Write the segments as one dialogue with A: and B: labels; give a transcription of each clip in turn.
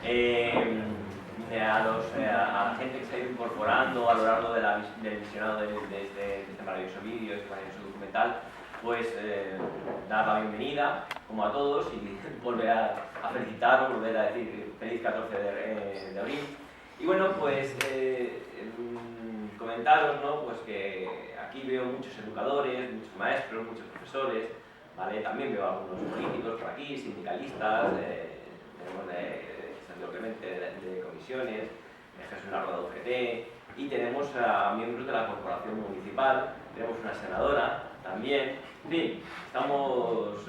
A: A la gente que se ha ido incorporando a lo largo del visionado de este maravilloso vídeo, este maravilloso documental, pues dar la bienvenida, como a todos, y volver a felicitaros, volver a decir feliz 14 de abril. Y bueno, pues comentaros, ¿no? Pues que aquí veo muchos educadores, muchos maestros, muchos profesores, ¿vale? También veo algunos políticos por aquí, sindicalistas, tenemos de comisiones, Jesús Narro de UGT, y tenemos a miembros de la corporación municipal, tenemos una senadora también. En fin, estamos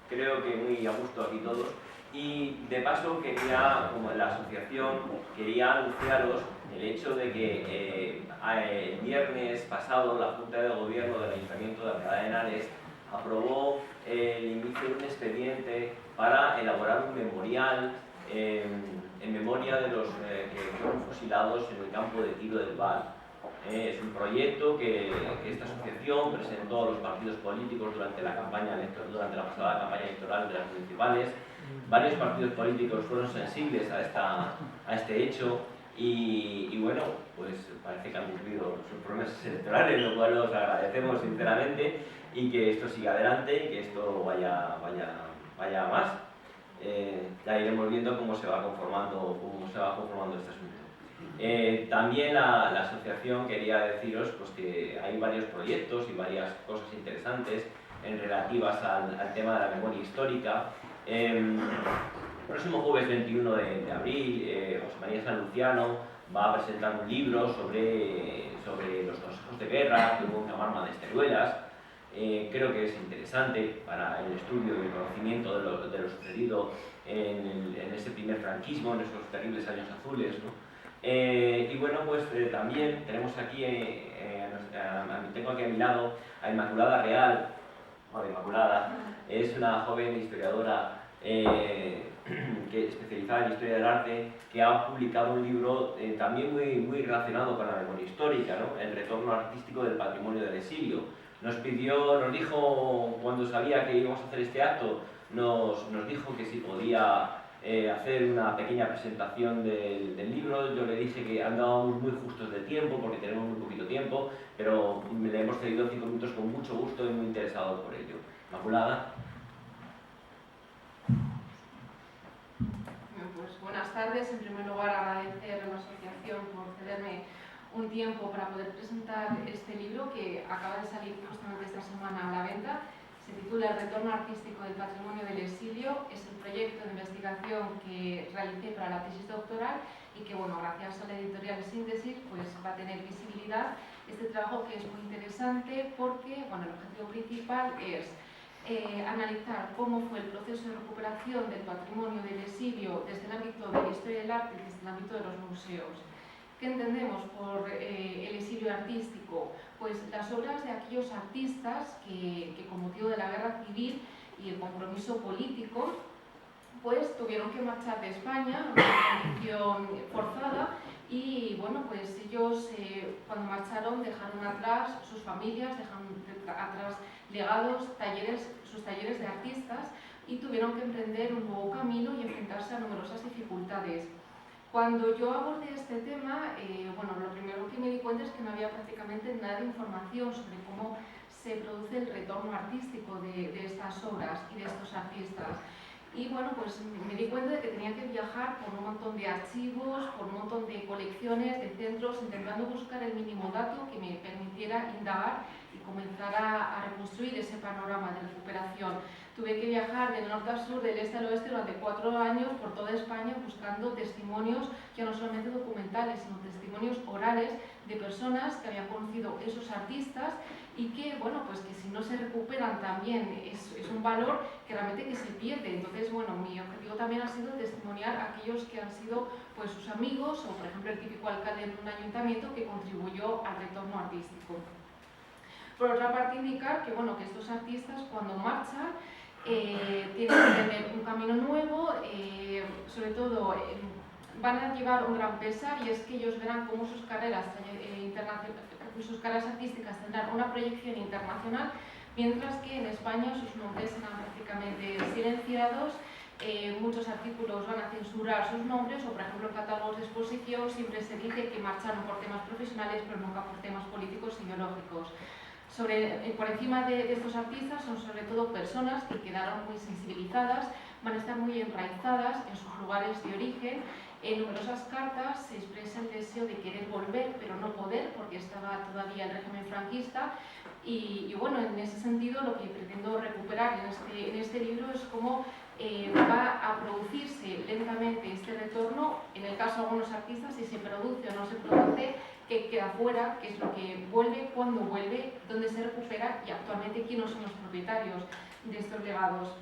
A: creo que muy a gusto aquí todos. Y de paso quería, como en la asociación, quería anunciaros el hecho de que el viernes pasado la Junta de Gobierno del Ayuntamiento de Alcalá de Henares aprobó el inicio de un expediente para elaborar un memorial en memoria de los que fueron fusilados en el campo de tiro del Val. Es un proyecto que esta asociación presentó a los partidos políticos durante la pasada campaña electoral de las municipales. Varios partidos políticos fueron sensibles a este hecho y bueno, pues parece que han cumplido sus promesas electorales, lo cual los agradecemos sinceramente, y que esto siga adelante y que esto vaya más. Ya iremos viendo cómo se va conformando este asunto. También la asociación quería deciros pues, que hay varios proyectos y varias cosas interesantes relativas al tema de la memoria histórica. El próximo jueves 21 de abril, José María San Luciano va a presentar un libro sobre los consejos de guerra que hubo en Camarma de Esteruelas. Creo que es interesante para el estudio y el conocimiento de lo sucedido en ese primer franquismo, en esos terribles años azules, ¿no? Y bueno, pues también tenemos aquí, tengo aquí a mi lado a Inmaculada Real. Hola, Inmaculada. Es una joven historiadora que especializada en historia del arte, que ha publicado un libro también muy relacionado con la memoria histórica, ¿no? El retorno artístico del patrimonio del exilio. Nos dijo, cuando sabía que íbamos a hacer este acto, nos dijo que si podía hacer una pequeña presentación del libro. Yo le dije que andábamos muy justos de tiempo, porque tenemos muy poquito tiempo, pero le hemos cedido 5 minutos con mucho gusto y muy interesados por ello. Inmaculada.
B: Pues buenas tardes. En primer lugar, agradecer a la asociación por cederme un tiempo para poder presentar este libro que acaba de salir justamente esta semana a la venta. Se titula El retorno artístico del patrimonio del exilio. Es el proyecto de investigación que realicé para la tesis doctoral y que, bueno, gracias a la editorial Síntesis, pues va a tener visibilidad este trabajo, que es muy interesante porque, bueno, el objetivo principal es analizar cómo fue el proceso de recuperación del patrimonio del exilio desde el ámbito de la historia del arte y desde el ámbito de los museos. ¿Qué entendemos por el exilio artístico? Pues las obras de aquellos artistas que con motivo de la guerra civil y el compromiso político pues tuvieron que marchar de España, una condición forzada, y bueno, pues ellos cuando marcharon dejaron atrás sus familias, dejaron atrás legados, sus talleres de artistas, y tuvieron que emprender un nuevo camino y enfrentarse a numerosas dificultades. Cuando yo abordé este tema, bueno, lo primero que me di cuenta es que no había prácticamente nada de información sobre cómo se produce el retorno artístico de estas obras y de estos artistas. Y bueno, pues me di cuenta de que tenía que viajar por un montón de archivos, por un montón de colecciones, de centros, intentando buscar el mínimo dato que me permitiera indagar y comenzar a reconstruir ese panorama de recuperación. Tuve que viajar del norte al sur, del este al oeste durante 4 años por toda España buscando testimonios, ya no solamente documentales, sino testimonios orales de personas que habían conocido esos artistas y que, bueno, pues que si no se recuperan también es un valor que realmente que se pierde. Entonces, bueno, mi objetivo también ha sido testimoniar a aquellos que han sido pues sus amigos o, por ejemplo, el típico alcalde de un ayuntamiento que contribuyó al retorno artístico. Por otra parte, indicar que, bueno, que estos artistas cuando marchan tienen que tener un camino nuevo, sobre todo van a llevar un gran pesar, y es que ellos verán cómo sus carreras artísticas tendrán una proyección internacional, mientras que en España sus nombres serán prácticamente silenciados muchos artículos van a censurar sus nombres, o por ejemplo en catálogos de exposición siempre se dice que marcharon por temas profesionales pero nunca por temas políticos e ideológicos. Por encima de estos artistas son sobre todo personas que quedaron muy sensibilizadas, van a estar muy enraizadas en sus lugares de origen. En numerosas cartas se expresa el deseo de querer volver, pero no poder, porque estaba todavía el régimen franquista. Y bueno, en ese sentido lo que pretendo recuperar en este libro es cómo va a producirse lentamente este retorno. En el caso de algunos artistas, si se produce o no se produce, qué queda fuera, qué es lo que vuelve, cuándo vuelve, dónde se recupera y actualmente quiénes son los propietarios de estos legados.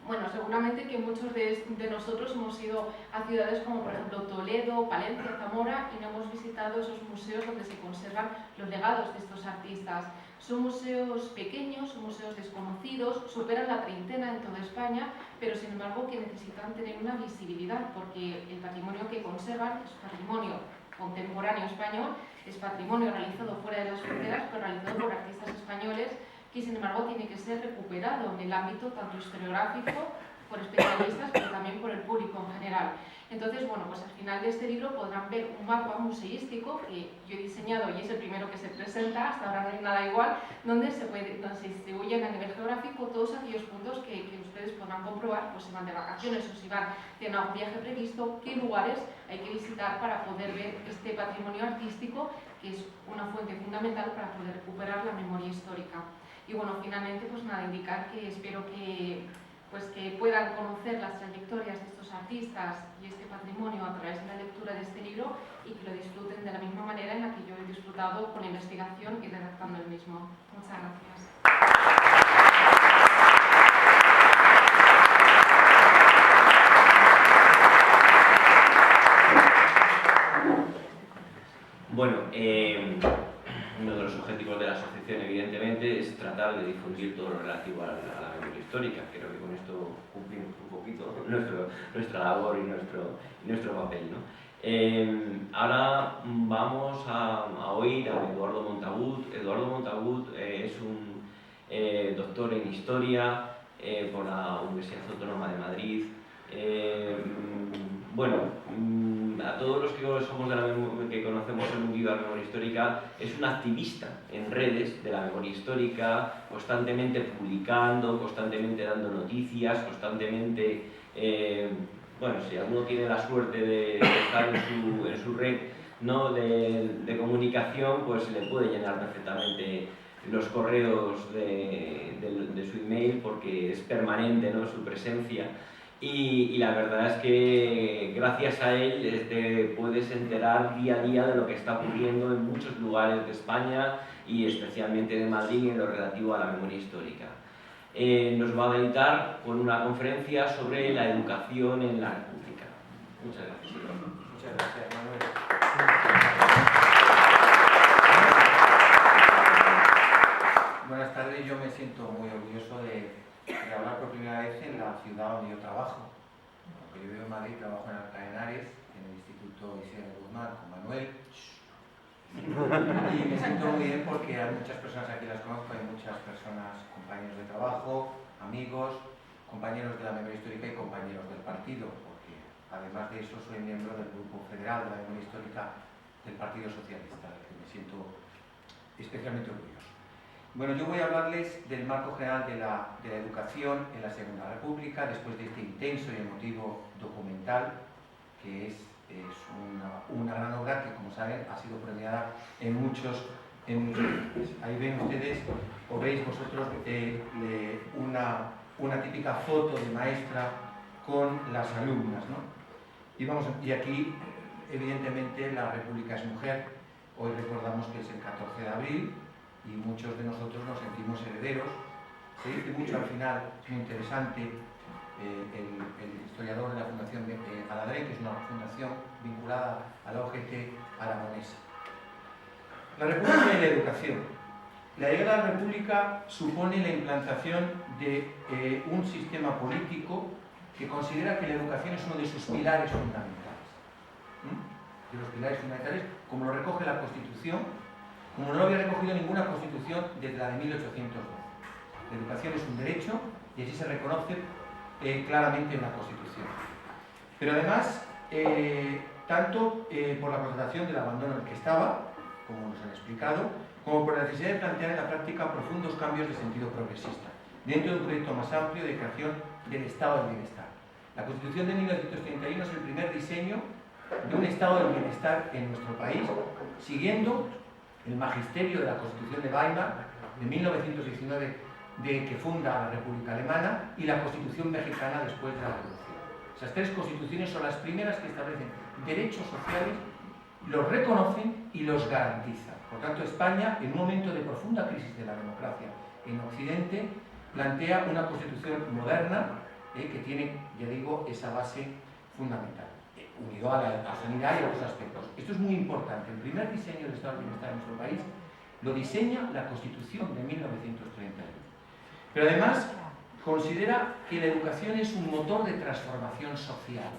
B: Bueno, seguramente que muchos de nosotros hemos ido a ciudades como por ejemplo Toledo, Palencia, Zamora y no hemos visitado esos museos donde se conservan los legados de estos artistas. Son museos pequeños, son museos desconocidos, superan la treintena en toda España, pero sin embargo que necesitan tener una visibilidad porque el patrimonio que conservan es patrimonio contemporáneo español, es patrimonio realizado fuera de las fronteras, pero realizado por artistas españoles, que sin embargo tiene que ser recuperado en el ámbito tanto historiográfico, por especialistas, pero también por el público en general. Entonces, bueno, pues al final de este libro podrán ver un mapa museístico que yo he diseñado y es el primero que se presenta, hasta ahora no hay nada igual, donde se distribuyen a nivel geográfico todos aquellos puntos que ustedes podrán comprobar, pues si van de vacaciones o si tienen algún viaje previsto, qué lugares hay que visitar para poder ver este patrimonio artístico, que es una fuente fundamental para poder recuperar la memoria histórica. Y bueno, finalmente, pues nada, indicar que espero que puedan conocer las trayectorias de estos artistas y este patrimonio a través de la lectura de este libro y que lo disfruten de la misma manera en la que yo he disfrutado con la investigación y redactando el mismo. Muchas gracias.
A: Bueno, uno de los objetivos de la asociación, evidentemente, es tratar de difundir todo lo relativo a la memoria histórica. Creo que con esto cumplimos un poquito nuestra labor y nuestro papel, ¿no? Ahora vamos a oír a Eduardo Montagut. Eduardo Montagut es un doctor en Historia por la Universidad Autónoma de Madrid. A todos los que somos que conocemos el mundo de la memoria histórica, es un activista en redes de la memoria histórica, constantemente publicando, constantemente dando noticias, constantemente, si alguno tiene la suerte de estar en su red, ¿no?, de comunicación, pues le puede llenar perfectamente los correos de su email porque es permanente, ¿no?, su presencia. Y la verdad es que gracias a él te puedes enterar día a día de lo que está ocurriendo en muchos lugares de España y especialmente de Madrid en lo relativo a la memoria histórica. Nos va a deleitar con una conferencia sobre la educación en la República. Muchas gracias.
C: Muchas gracias, Manuel. Buenas tardes, yo me siento muy orgulloso de hablar por primera vez en la ciudad donde yo trabajo. Aunque yo vivo en Madrid, trabajo en Alcalá de Henares, en el Instituto Isidro Guzmán con Manuel. Y me siento muy bien porque hay muchas personas aquí, las conozco, hay muchas personas, compañeros de trabajo, amigos, compañeros de la memoria histórica y compañeros del partido, porque además de eso soy miembro del Grupo Federal de la Memoria Histórica del Partido Socialista, del que me siento especialmente orgulloso. Bueno, yo voy a hablarles del marco general de la educación en la Segunda República, después de este intenso y emotivo documental, que es una gran obra que, como saben, ha sido premiada en muchos países. Ahí ven ustedes, o veis vosotros, una típica foto de maestra con las alumnas, ¿no? Y aquí, evidentemente, la República es mujer. Hoy recordamos que es el 14 de abril, y muchos de nosotros nos sentimos herederos. Se dice mucho al final, es muy interesante, el historiador de la Fundación Aladrén, que es una fundación vinculada a la OGT aragonesa. La República y la educación. La llegada de la República supone la implantación de un sistema político que considera que la educación es uno de sus pilares fundamentales. De los pilares fundamentales, como lo recoge la Constitución, como no lo había recogido ninguna constitución desde la de 1812. La educación es un derecho y así se reconoce claramente en la Constitución. Pero además, tanto por la constatación del abandono en el que estaba, como nos han explicado, como por la necesidad de plantear en la práctica profundos cambios de sentido progresista, dentro de un proyecto más amplio de creación del Estado del Bienestar. La Constitución de 1931 es el primer diseño de un Estado del Bienestar en nuestro país, siguiendo el magisterio de la Constitución de Weimar de 1919, que funda la República Alemana, y la Constitución mexicana después de la Revolución. Esas tres constituciones son las primeras que establecen derechos sociales, los reconocen y los garantizan. Por tanto, España, en un momento de profunda crisis de la democracia en Occidente, plantea una constitución moderna que tiene, ya digo, esa base fundamental, unido a la sanidad y a otros aspectos. Esto es muy importante. El primer diseño del Estado del Bienestar en nuestro país lo diseña la Constitución de 1931. Pero además considera que la educación es un motor de transformación social,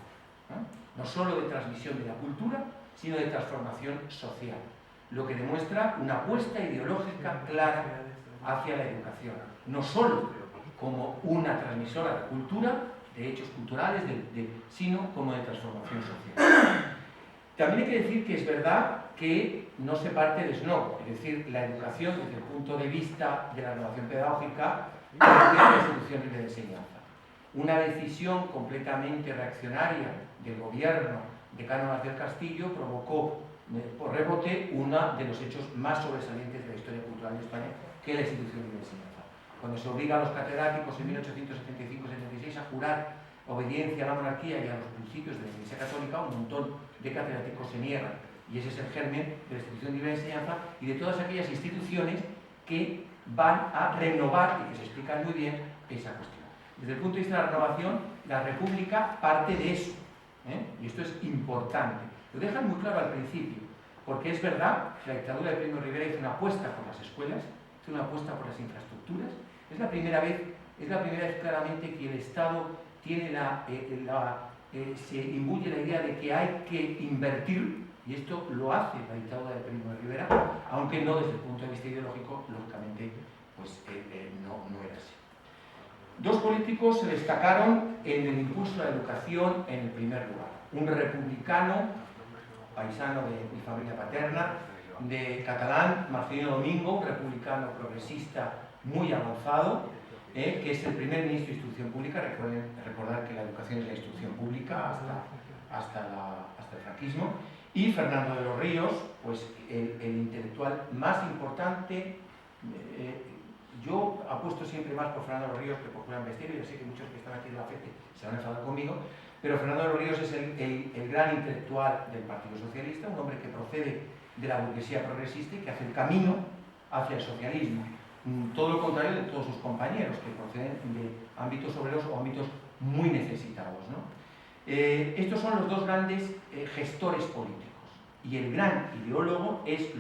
C: no solo de transmisión de la cultura, sino de transformación social, lo que demuestra una apuesta ideológica clara hacia la educación, no solo como una transmisora de cultura, de hechos culturales, sino como de transformación social. También hay que decir que es verdad que no se parte de snob, es decir, la educación desde el punto de vista de la innovación pedagógica es la institución libre de enseñanza. Una decisión completamente reaccionaria del gobierno de Cánovas del Castillo provocó por rebote uno de los hechos más sobresalientes de la historia cultural de España, que es la institución libre de enseñanza. Cuando se obliga a los catedráticos en 1875-76 a jurar obediencia a la monarquía y a los principios de la Iglesia Católica, un montón de catedráticos se niegan. Y ese es el germen de la institución libre de enseñanza y de todas aquellas instituciones que van a renovar y que se explican muy bien esa cuestión. Desde el punto de vista de la renovación, la República parte de eso, y esto es importante. Lo dejan muy claro al principio, porque es verdad que la dictadura de Primo de Rivera hizo una apuesta por las escuelas, hizo una apuesta por las infraestructuras. Es la primera vez claramente que el Estado tiene se imbuye la idea de que hay que invertir, y esto lo hace la dictadura de Primo de Rivera, aunque no desde el punto de vista ideológico, lógicamente, pues no era así. Dos políticos se destacaron en el impulso de la educación en el primer lugar. Un republicano, paisano de mi familia paterna, de catalán, Marcelino Domingo, un republicano progresista muy avanzado, que es el primer ministro de Instrucción Pública. Recordar que la educación es la instrucción pública hasta el franquismo. Y Fernando de los Ríos, pues el intelectual más importante. Yo apuesto siempre más por Fernando de los Ríos que por Julián Besteiro, y ya sé que muchos que están aquí de la FETE se van a enfadar conmigo, pero Fernando de los Ríos es el gran intelectual del Partido Socialista, un hombre que procede de la burguesía progresista y que hace el camino hacia el socialismo. Todo lo contrario de todos sus compañeros, que proceden de ámbitos obreros o ámbitos muy necesitados, ¿no? Estos son los dos grandes gestores políticos. Y el gran ideólogo es y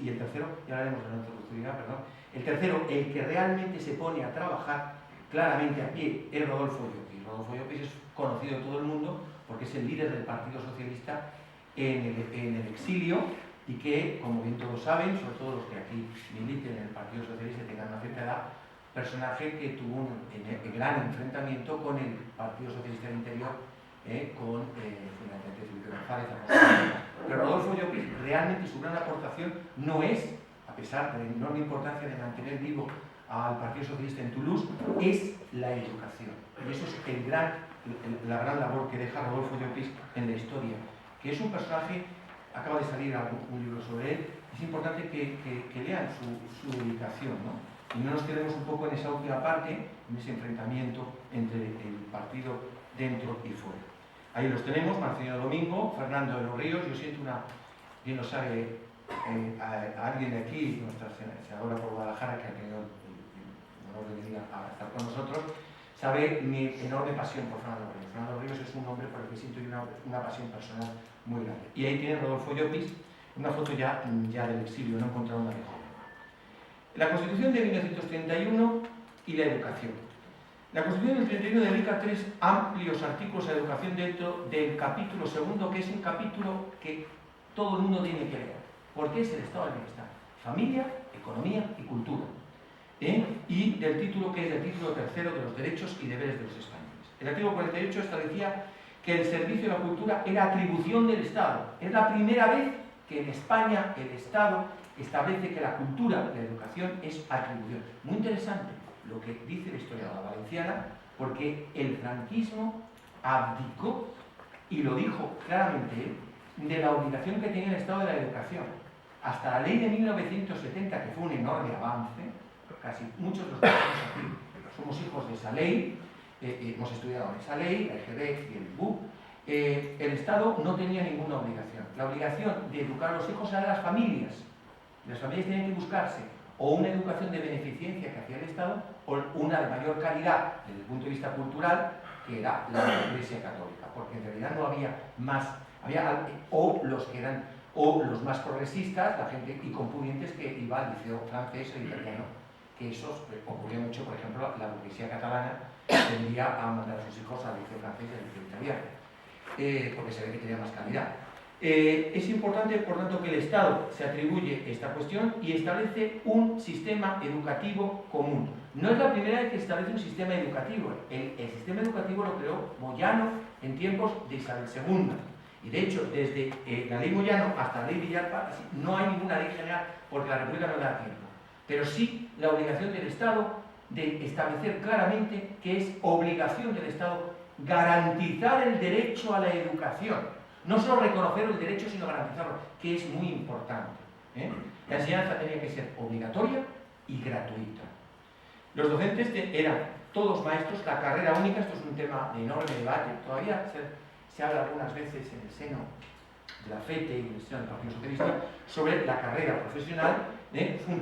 C: el tercero, ya hablaremos de Lorenzo Luzuriaga, perdón. El tercero, el que realmente se pone a trabajar claramente a pie, es Rodolfo Llopis. Rodolfo Llopis es conocido en todo el mundo porque es el líder del Partido Socialista en el exilio, y que, como bien todos saben, sobre todo los que aquí militen en el Partido Socialista y tengan una cierta edad, personaje que tuvo un gran enfrentamiento con el Partido Socialista del Interior, con fundamentalmente Felipe González. Pero Rodolfo Llopis, realmente su gran aportación no es, a pesar de la enorme importancia de mantener vivo al Partido Socialista en Toulouse, es la educación. Y eso es la gran labor que deja Rodolfo Llopis en la historia, que es un personaje. Acaba de salir un libro sobre él. Es importante que lean su dedicación, ¿no? Y no nos quedemos un poco en esa última parte, en ese enfrentamiento entre el partido dentro y fuera. Ahí los tenemos, Marcelino Domingo, Fernando de los Ríos. Yo siento bien lo sabe a alguien de aquí, nuestra senadora por Guadalajara, que ha tenido el honor de venir a estar con nosotros, sabe mi enorme pasión por Fernando Ríos. Fernando Ríos es un hombre por el que siento una pasión personal muy grande. Y ahí tiene Rodolfo Llopis, una foto ya del exilio, no he encontrado una mejor. La Constitución de 1931 y la educación. La Constitución del 31 dedica 3 amplios artículos a la educación dentro del capítulo segundo, que es un capítulo que todo el mundo tiene que leer, porque es el estado del bienestar: familia, economía y cultura. y del título que es el título tercero de los derechos y deberes de los españoles. El artículo 48 establecía que el servicio de la cultura era atribución del Estado. Es la primera vez que en España el Estado establece que la cultura, la educación, es atribución. Muy interesante lo que dice la historiadora valenciana, porque el franquismo abdicó, y lo dijo claramente él, de la obligación que tenía el Estado de la educación. Hasta la ley de 1970, que fue un enorme avance, casi muchos de los que estamos aquí somos hijos de esa ley, hemos estudiado esa ley, la EGB y el BUP, el Estado no tenía ninguna obligación. La obligación de educar a los hijos era de las familias. Las familias tenían que buscarse o una educación de beneficencia que hacía el Estado o una de mayor calidad desde el punto de vista cultural, que era la Iglesia Católica, porque en realidad no había más, había o los que eran o los más progresistas, la gente y con pudientes que iba al liceo francés o italiano, que eso ocurrió mucho, por ejemplo, la burguesía catalana tendía a mandar a sus hijos al liceo francés y al liceo italiano, porque se ve que tenía más calidad. Es importante, por tanto, que el Estado se atribuye esta cuestión y establece un sistema educativo común. No es la primera vez que establece un sistema educativo. El sistema educativo lo creó Moyano en tiempos de Isabel II. Y de hecho, desde la ley Moyano hasta la ley Villalpar, no hay ninguna ley general porque la República no da tiempo. Pero sí la obligación del Estado de establecer claramente que es obligación del Estado garantizar el derecho a la educación. No solo reconocer el derecho, sino garantizarlo, que es muy importante. La enseñanza tenía que ser obligatoria y gratuita. Los docentes eran todos maestros, la carrera única, esto es un tema de enorme debate, todavía se habla algunas veces en el seno de la FETE y en el seno del Partido Socialista sobre la carrera profesional,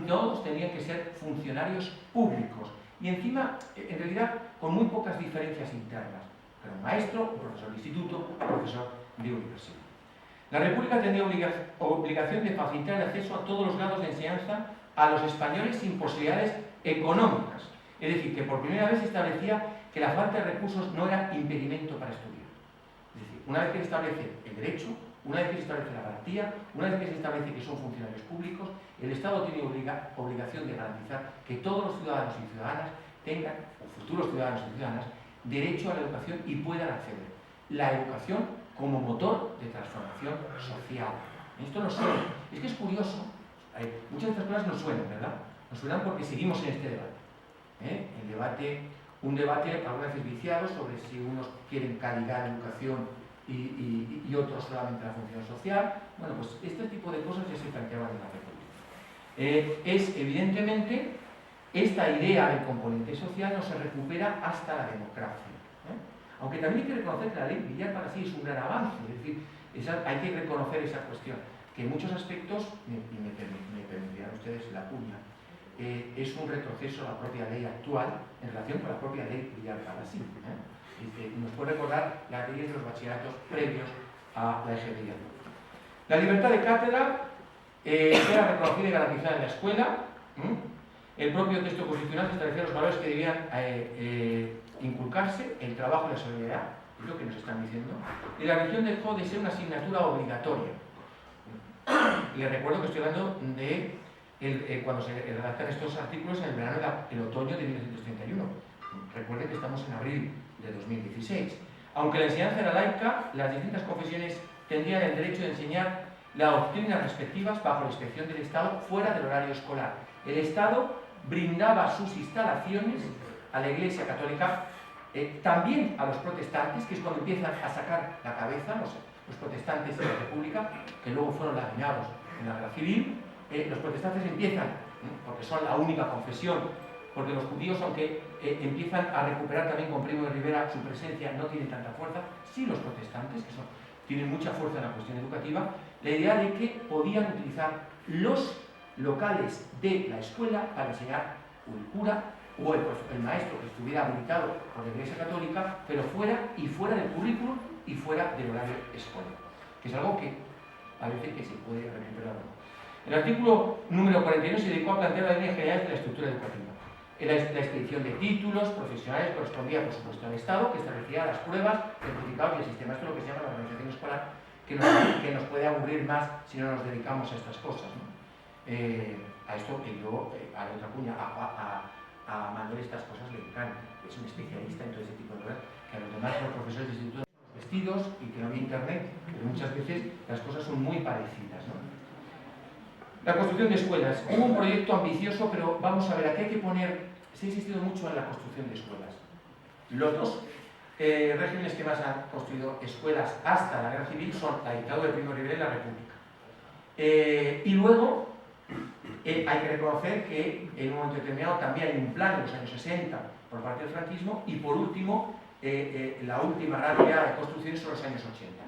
C: todos tenían que ser funcionarios públicos y encima, en realidad, con muy pocas diferencias internas. Pero un maestro, un profesor de instituto, un profesor de universidad. La República tenía obligación de facilitar el acceso a todos los grados de enseñanza a los españoles sin posibilidades económicas. Es decir, que por primera vez se establecía que la falta de recursos no era impedimento para estudiar. Es decir, una vez que se establece el derecho, una vez que se establece la garantía, una vez que se establece que son funcionarios públicos, el Estado tiene obligación de garantizar que todos los ciudadanos y ciudadanas tengan, o futuros ciudadanos y ciudadanas, derecho a la educación y puedan acceder. La educación como motor de transformación social. Esto nos suena. Es que es curioso. Muchas de estas cosas nos suenan, ¿verdad? Nos suenan porque seguimos en este debate. El debate, un debate algunas veces viciado sobre si unos quieren calidad de educación y otros solamente la función social. Bueno, pues este tipo de cosas ya se planteaban en la República. Es evidentemente esta idea del componente social no se recupera hasta la democracia. Aunque también hay que reconocer que la ley Villalpar para sí es un gran avance, es decir, hay que reconocer esa cuestión, que en muchos aspectos, y me permitirán ustedes la cuña, es un retroceso a la propia ley actual en relación con la propia ley Villalpar para sí. Nos puede recordar las leyes de los bachilleratos previos a la EGB. La libertad de cátedra era reconocida y garantizada en la escuela. El propio texto constitucional establecía los valores que debían inculcarse, el trabajo y la solidaridad, es lo que nos están diciendo, y la religión dejó de ser una asignatura obligatoria. Les recuerdo que estoy hablando de cuando se redactan estos artículos en el verano del otoño de 1931. Recuerden que estamos en abril de 2016. Aunque la enseñanza era laica, las distintas confesiones tendrían el derecho de enseñar las doctrinas respectivas bajo la inspección del Estado fuera del horario escolar. El Estado brindaba sus instalaciones a la Iglesia Católica, también a los protestantes, que es cuando empiezan a sacar la cabeza los protestantes de la República, que luego fueron laminados en la guerra civil. Los protestantes empiezan, porque son la única confesión, porque los judíos, aunque empiezan a recuperar también con Primo de Rivera su presencia, no tienen tanta fuerza, sí los protestantes, que tienen mucha fuerza en la cuestión educativa, la idea de que podían utilizar los locales de la escuela para enseñar un cura o el maestro que estuviera habilitado por la Iglesia Católica, pero fuera del currículum y fuera del horario escolar, que es algo que parece que se puede recuperar. El artículo número 41 se dedicó a plantear las líneas generales de la estructura educativa. La expedición de títulos profesionales correspondía, por supuesto, al Estado, que establecía las pruebas, certificados y el sistema. Esto es lo que se llama la organización escolar, que nos puede aburrir más si no nos dedicamos a estas cosas, ¿no? A esto, y luego a la otra cuña, a Manuel estas cosas le encantan, es un especialista en todo ese tipo de cosas, que a los demás, los profesores de instituto, vestidos y que no había internet, pero muchas veces las cosas son muy parecidas, ¿no? La construcción de escuelas. Hubo un proyecto ambicioso, pero vamos a ver, aquí hay que poner, se ha insistido mucho en la construcción de escuelas. Los dos regímenes que más han construido escuelas hasta la guerra civil son la dictadura de Primo de Rivera y la República. Y luego hay que reconocer que en un momento determinado también hay un plan en los años 60 por parte del franquismo, y por último la última gran oleada de construcciones son los años 80,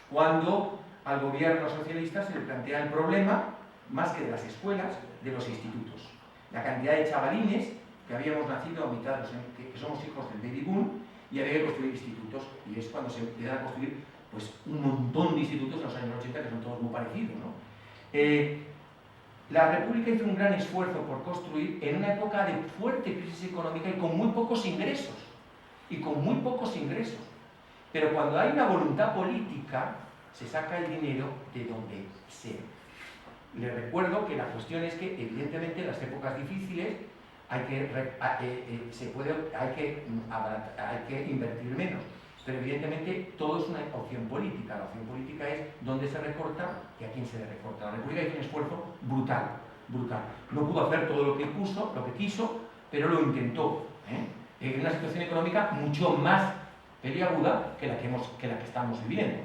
C: cuando al gobierno socialista se le plantea el problema, más que de las escuelas, de los institutos. La cantidad de chavalines que habíamos nacido a mitad de los años, que somos hijos del baby boom, y había que construir institutos, y es cuando se empiezan a construir pues, un montón de institutos en los años 80 que son todos muy parecidos, ¿no? La República hizo un gran esfuerzo por construir en una época de fuerte crisis económica y con muy pocos ingresos. Pero cuando hay una voluntad política, se saca el dinero de donde sea. Les recuerdo que la cuestión es que, evidentemente, en las épocas difíciles hay que invertir menos. Pero evidentemente todo es una opción política. La opción política es dónde se recorta y a quién se le recorta. La República hizo un esfuerzo brutal. No pudo hacer todo lo que quiso, pero lo intentó. En una situación económica mucho más peliaguda que la que estamos viviendo.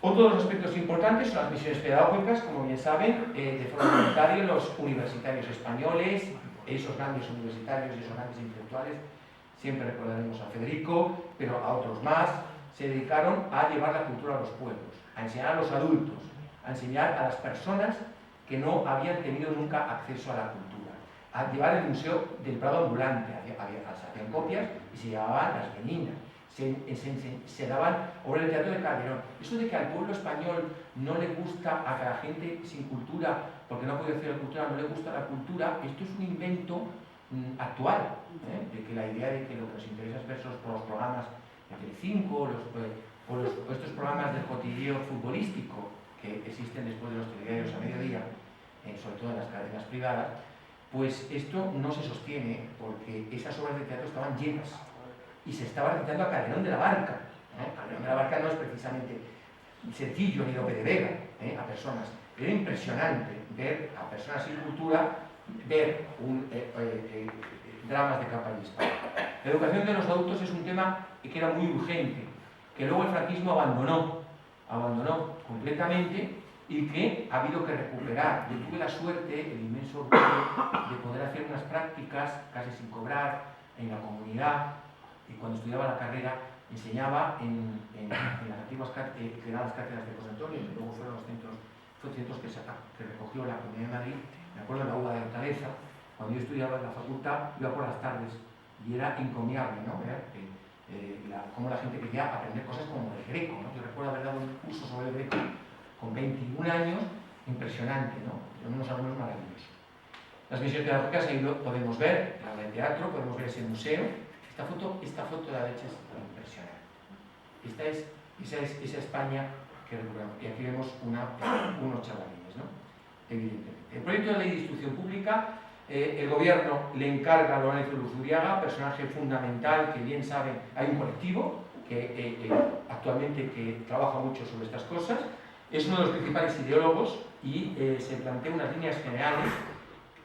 C: Otro de los aspectos importantes son las misiones pedagógicas, como bien saben, de forma voluntaria los universitarios españoles, esos grandes universitarios y esos grandes intelectuales, siempre recordaremos a Federico, pero a otros más, se dedicaron a llevar la cultura a los pueblos, a enseñar a los adultos, a enseñar a las personas que no habían tenido nunca acceso a la cultura, a llevar el Museo del Prado ambulante, se hacían copias y se llevaban las meninas, se daban obras de teatro de Calderón. Eso de que al pueblo español no le gusta, a la gente sin cultura, porque no puede hacer la cultura, no le gusta la cultura, esto es un invento actual, de que la idea de que lo que nos interesa es ver por los programas de Telecinco o estos programas del cotilleo futbolístico que existen después de los telediarios a mediodía, sobre todo en las cadenas privadas, pues esto no se sostiene porque esas obras de teatro estaban llenas y se estaba recitando a Calderón de la Barca. Calderón de la Barca no es precisamente sencillo ni Lope de Vega a personas. Era impresionante ver a personas sin cultura ver dramas de capa y espada. La educación de los adultos es un tema que era muy urgente, que luego el franquismo abandonó completamente y que ha habido que recuperar. Yo tuve la suerte, el inmenso orgullo de poder hacer unas prácticas casi sin cobrar en la comunidad, y cuando estudiaba la carrera enseñaba en las antiguas cátedras de José Antonio, y luego fueron los centros que recogió la Comunidad de Madrid. Me acuerdo de la UBA de Hortaleza, cuando yo estudiaba en la facultad, iba por las tardes y era encomiable, ¿no? Ver cómo la gente quería aprender cosas como el greco, ¿no? Yo recuerdo haber dado un curso sobre el greco con 21 años, impresionante, ¿no? Unos alumnos maravillosos. Las misiones pedagógicas, ahí lo podemos ver, la obra de teatro, podemos ver ese museo. Esta foto de la derecha es impresionante. Esa es esa España que recordamos. Y aquí vemos unos chavalines, ¿no? Evidentemente. El proyecto de ley de instrucción pública, el gobierno le encarga a Lorenzo Luzuriaga, personaje fundamental que bien sabe, hay un colectivo que actualmente que trabaja mucho sobre estas cosas, es uno de los principales ideólogos y se plantea unas líneas generales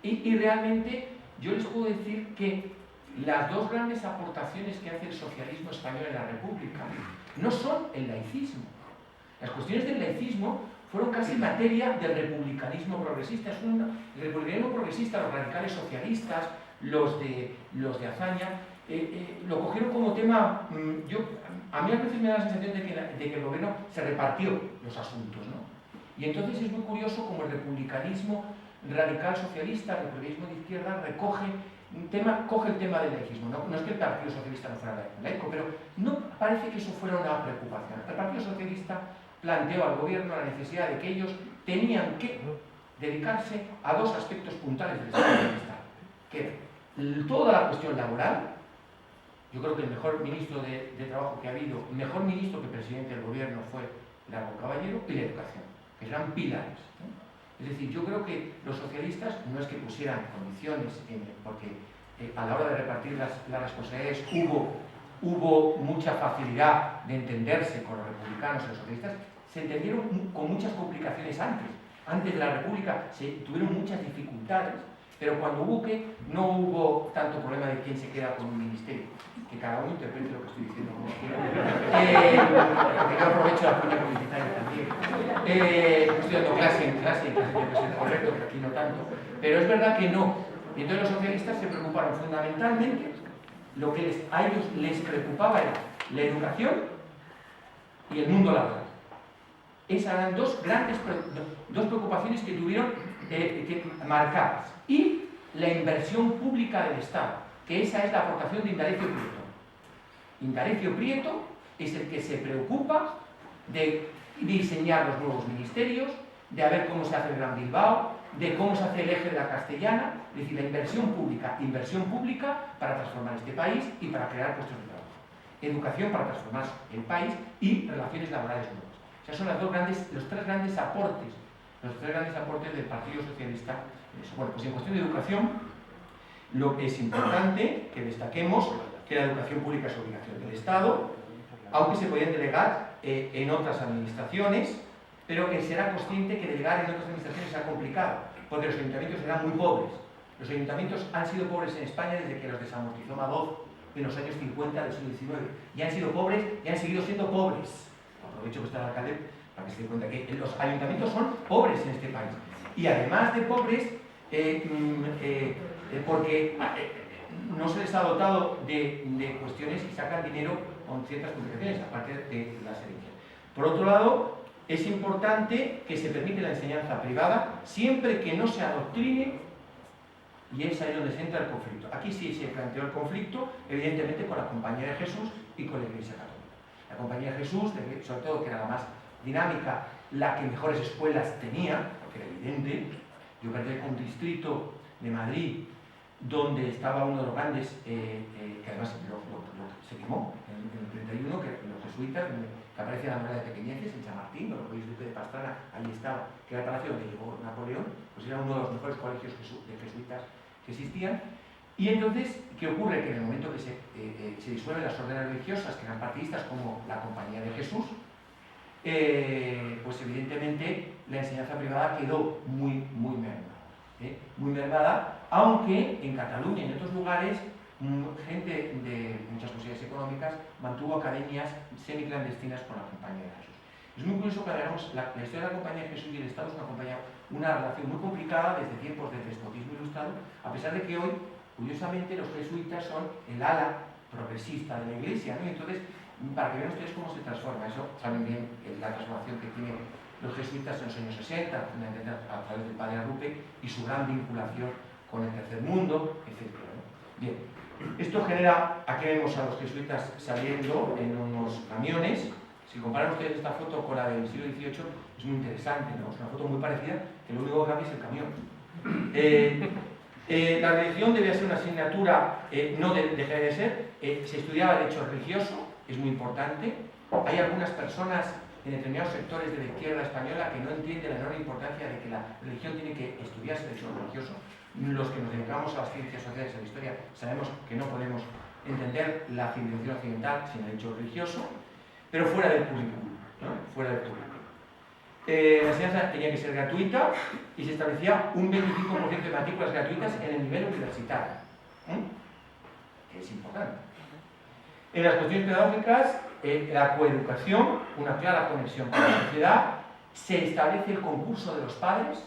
C: y realmente yo les puedo decir que las dos grandes aportaciones que hace el socialismo español en la República no son el laicismo. Las cuestiones del laicismo fueron casi materia del republicanismo progresista. El republicanismo progresista, los radicales socialistas, los de hazaña, lo cogieron como tema. A mí a veces me da la sensación de que el gobierno se repartió los asuntos, ¿no? Y entonces es muy curioso como el republicanismo radical socialista, el republicanismo de izquierda, coge el tema del laicismo. No es que el Partido Socialista no fuera laico, pero no parece que eso fuera una preocupación. El Partido Socialista planteó al gobierno la necesidad de que ellos tenían que dedicarse a dos aspectos puntales del Estado de Bienestar, que era toda la cuestión laboral. Yo creo que el mejor ministro de Trabajo que ha habido, mejor ministro que presidente del gobierno fue Largo Caballero, y la educación, que eran pilares, ¿no? Es decir, yo creo que los socialistas no es que pusieran condiciones, porque a la hora de repartir las responsabilidades hubo mucha facilidad de entenderse con los republicanos y los socialistas, se entendieron con muchas complicaciones antes. Antes de la República se tuvieron muchas dificultades, pero cuando hubo no hubo tanto problema de quién se queda con un ministerio, que cada uno interprete lo que estoy diciendo como quiera. Porque yo aprovecho la cuña publicitaria también. Estoy dando clase en clase, que es correcto, que aquí no tanto. Pero es verdad que no. Y entonces los socialistas se preocuparon fundamentalmente, lo que a ellos les preocupaba era la educación y el mundo laboral. Esas eran dos preocupaciones que tuvieron marcadas. Y la inversión pública del Estado, que esa es la aportación de Indalecio Prieto. Indalecio Prieto es el que se preocupa de diseñar los nuevos ministerios, de ver cómo se hace el Gran Bilbao, de cómo se hace el eje de la Castellana, es decir, la inversión pública para transformar este país y para crear puestos de trabajo. Educación para transformar el país y relaciones laborales nuevas. O sea, son los tres grandes aportes del Partido Socialista. Bueno, pues en cuestión de educación, lo que es importante que destaquemos que la educación pública es obligación del Estado, aunque se podían delegar en otras administraciones, pero que será consciente que delegar en otras administraciones será complicado, porque los ayuntamientos eran muy pobres. Los ayuntamientos han sido pobres en España desde que los desamortizó Madoz en los años 50 del siglo XIX. Y han sido pobres y han seguido siendo pobres. Aprovecho que está el alcalde para que se dé cuenta que los ayuntamientos son pobres en este país. Y además de pobres, porque no se les ha dotado de cuestiones y sacan dinero con ciertas complicaciones, aparte de las herencias. Por otro lado, es importante que se permite la enseñanza privada siempre que no se adoctrine, y es ahí donde se entra el conflicto. Aquí sí se planteó el conflicto, evidentemente, con la Compañía de Jesús y con la Iglesia Católica. La Compañía de Jesús, sobre todo, que era la más dinámica, la que mejores escuelas tenía, porque era evidente. Yo pertenezco a un distrito de Madrid donde estaba uno de los grandes, que además se quemó en el 31, que los jesuitas, que aparece en la novela de Pequeñeces, en Chamartín, los colegios Duque de Pastrana, ahí estaba, que era el palacio donde llegó Napoleón, pues era uno de los mejores colegios de jesuitas que existían. Y entonces, ¿qué ocurre? Que en el momento que se disuelven las órdenes religiosas, que eran partidistas como la Compañía de Jesús, pues evidentemente la enseñanza privada quedó muy mermada, aunque en Cataluña y en otros lugares gente de muchas posibilidades económicas mantuvo academias semiclandestinas con la Compañía de Jesús. Es muy curioso que veamos la historia de la Compañía de Jesús y el Estado es una relación muy complicada desde tiempos del despotismo ilustrado, a pesar de que hoy, curiosamente, los jesuitas son el ala progresista de la Iglesia, ¿no? Entonces, para que vean ustedes cómo se transforma, eso saben bien la transformación que tienen los jesuitas en los años 60, a través del padre Arrupe y su gran vinculación con el tercer mundo, etc. Bien, esto genera, aquí vemos a los jesuitas saliendo en unos camiones. Si comparan ustedes esta foto con la del siglo XVIII, es muy interesante, ¿no? Es una foto muy parecida, que lo único que cambia es el camión. La religión debía ser una asignatura, no deja de ser, se estudiaba el hecho religioso, es muy importante. Hay algunas personas en determinados sectores de la izquierda española que no entienden la enorme importancia de que la religión tiene que estudiarse el hecho religioso. Los que nos dedicamos a las ciencias sociales y a la historia sabemos que no podemos entender la civilización occidental sin el hecho religioso, pero fuera del currículum, ¿no? Fuera del currículum. La enseñanza tenía que ser gratuita y se establecía un 25% de matrículas gratuitas en el nivel universitario, que es importante. En las cuestiones pedagógicas, la coeducación, una clara conexión con la sociedad, se establece el concurso de los padres,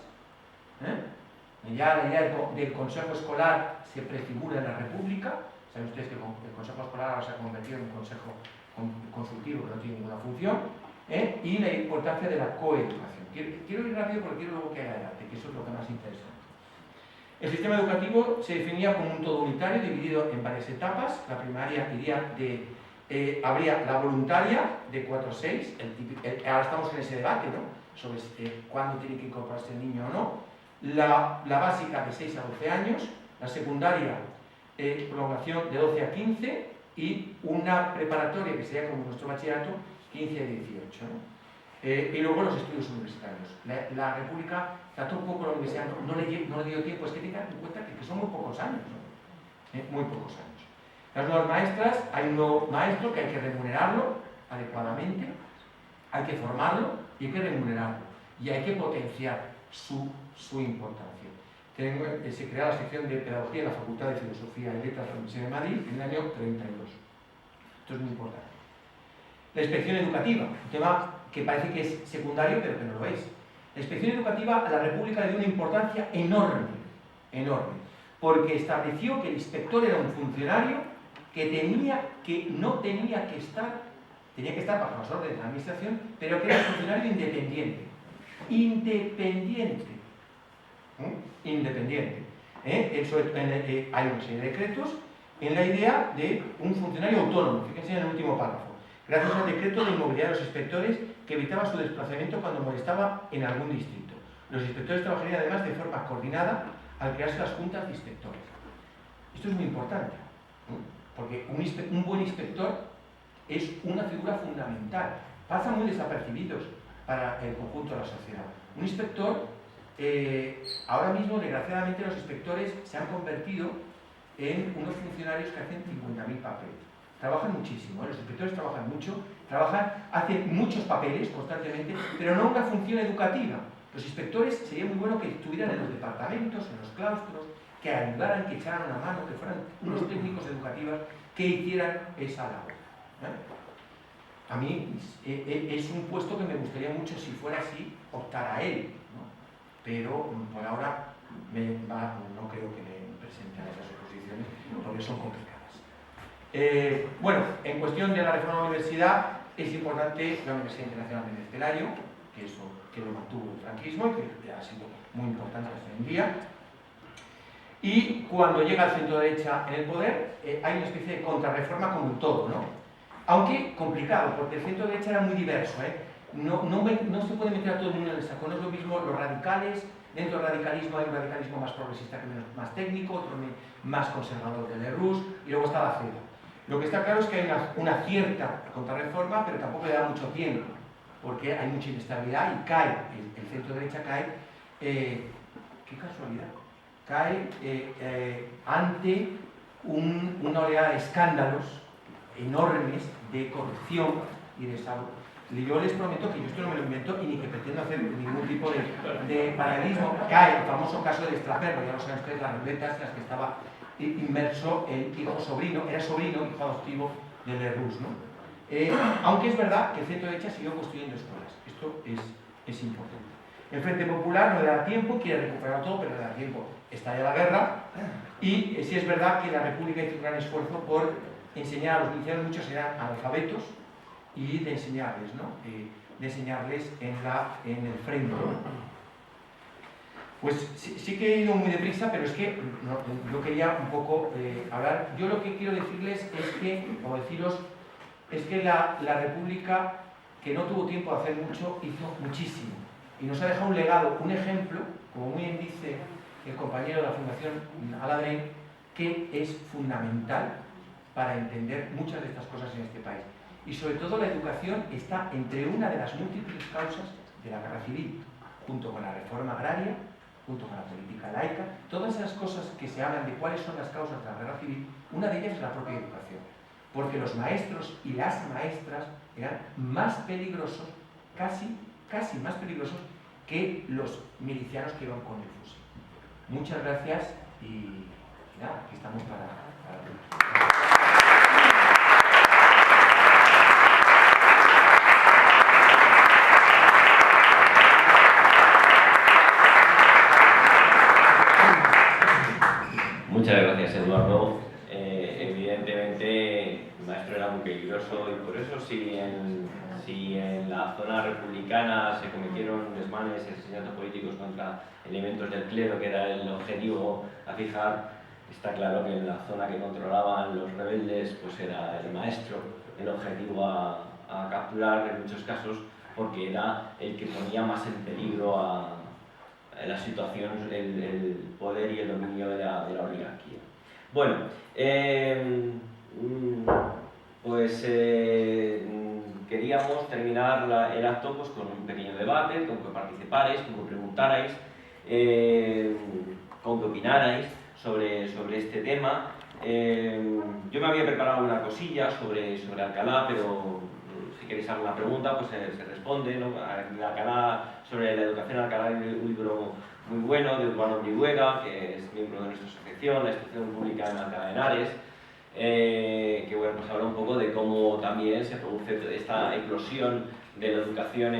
C: ya la idea del consejo escolar se prefigura en la República. Saben ustedes que el consejo escolar ahora se ha convertido en un consejo consultivo que no tiene ninguna función, y la importancia de la coeducación. Quiero ir rápido porque quiero luego que haya adelante, que eso es lo que más interesa. El sistema educativo se definía como un todo unitario dividido en varias etapas. La primaria habría la voluntaria de 4 a 6, ahora estamos en ese debate, ¿no? Sobre cuándo tiene que incorporarse el niño o no. La básica de 6 a 12 años, la secundaria prolongación de 12 a 15 y una preparatoria que sería como nuestro bachillerato 15 a 18, ¿no? Y luego los estudios universitarios. La República trató un poco la universidad, no le dio tiempo, es que tengan en cuenta que son muy pocos años, ¿no? Muy pocos años. Las nuevas maestras, hay un nuevo maestro que hay que remunerarlo adecuadamente, hay que formarlo y hay que remunerarlo. Y hay que potenciar su importancia. Se crea la sección de Pedagogía en la Facultad de Filosofía y Letras de la Universidad de Madrid en el año 32. Esto es muy importante. La inspección educativa, un tema que parece que es secundario, pero que no lo es. La inspección educativa a la República le dio una importancia enorme, enorme, porque estableció que el inspector era un funcionario que no tenía que estar, tenía que estar bajo las órdenes de la administración, pero que era un funcionario independiente. Independiente. Independiente. Hay una serie de decretos en la idea de un funcionario autónomo. Fíjense en el último párrafo. Gracias al decreto de inmovilidad de los inspectores que evitaba su desplazamiento cuando molestaba en algún distrito. Los inspectores trabajarían además de forma coordinada al crearse las juntas de inspectores. Esto es muy importante, ¿no? Porque un buen inspector es una figura fundamental. Pasan muy desapercibidos para el conjunto de la sociedad. Un inspector, ahora mismo, desgraciadamente, los inspectores se han convertido en unos funcionarios que hacen 50.000 papeles. Trabajan muchísimo, los inspectores trabajan mucho, hacen muchos papeles constantemente, pero no una función educativa. Los inspectores sería muy bueno que estuvieran en los departamentos, en los claustros, que ayudaran, que echaran una mano, que fueran unos técnicos educativos que hicieran esa labor. A mí es un puesto que me gustaría mucho, si fuera así, optar a él, ¿no? Pero por ahora no creo que me presenten a esas oposiciones porque son complicadas. Bueno, en cuestión de la reforma de la universidad, es importante la Universidad Internacional de Celayo, que lo mantuvo el franquismo y que ha sido muy importante hasta hoy en día. Y cuando llega el centro derecha en el poder, hay una especie de contrarreforma como en todo, ¿no? Aunque complicado, porque el centro derecha era muy diverso, no se puede meter a todo el mundo en el saco. No es lo mismo los radicales. Dentro del radicalismo hay un radicalismo más progresista que más técnico, otro más conservador que el de Rus, y luego está la CEDA. Lo que está claro es que hay una cierta contrarreforma, pero tampoco le da mucho tiempo, porque hay mucha inestabilidad y cae, el centro derecha cae, qué casualidad, cae ante una oleada de escándalos enormes de corrupción y de salud. Yo les prometo que yo esto no me lo invento y ni que pretendo hacer ningún tipo de paralelismo. Cae el famoso caso de Extraperlo, ya lo saben ustedes, las rulletas en las que estaba inmerso el hijo hijo adoptivo de Lerroux, ¿no? Aunque es verdad que el centro derecha siguió construyendo escuelas. Esto es importante. El Frente Popular no le da tiempo, quiere recuperar todo, pero no le da tiempo. Está ya la guerra y sí es verdad que la República hizo un gran esfuerzo por enseñar a los milicianos, muchos eran analfabetos, y de enseñarles, ¿no? De enseñarles en el frente. Pues sí que he ido muy deprisa, pero es que yo quería un poco hablar. Yo lo que quiero decirles es que la República, que no tuvo tiempo de hacer mucho, hizo muchísimo. Y nos ha dejado un legado, un ejemplo, como muy bien dice el compañero de la Fundación Aladrén, que es fundamental para entender muchas de estas cosas en este país. Y sobre todo la educación está entre una de las múltiples causas de la guerra civil, junto con la reforma agraria, junto con la política laica, todas esas cosas que se hablan de cuáles son las causas de la guerra civil, una de ellas es la propia educación. Porque los maestros y las maestras eran más peligrosos, casi más peligrosos que los milicianos que iban con el fusil. Muchas gracias y nada, aquí estamos para...
A: Muchas gracias, Eduardo. Evidentemente, el maestro era muy peligroso y por eso si en la zona republicana se cometieron desmanes y asesinatos políticos contra elementos del clero, que era el objetivo a fijar, está claro que en la zona que controlaban los rebeldes, pues era el maestro el objetivo a capturar en muchos casos, porque era el que ponía más en peligro a la situación, el poder y el dominio de la oligarquía. Bueno, quería queríamos terminar el acto pues, con un pequeño debate, con que participarais, con que preguntarais, con que opinarais sobre este tema. Yo me había preparado una cosilla sobre Alcalá, pero si queréis alguna pregunta, pues se responde, ¿no? Alcalá, sobre la educación en Alcalá, hay un libro muy bueno de Urbano Brihuega, que es miembro de nuestra asociación, la Institución Pública en Alcalá de Henares, que bueno, pues habla un poco de cómo también se produce esta eclosión de la educación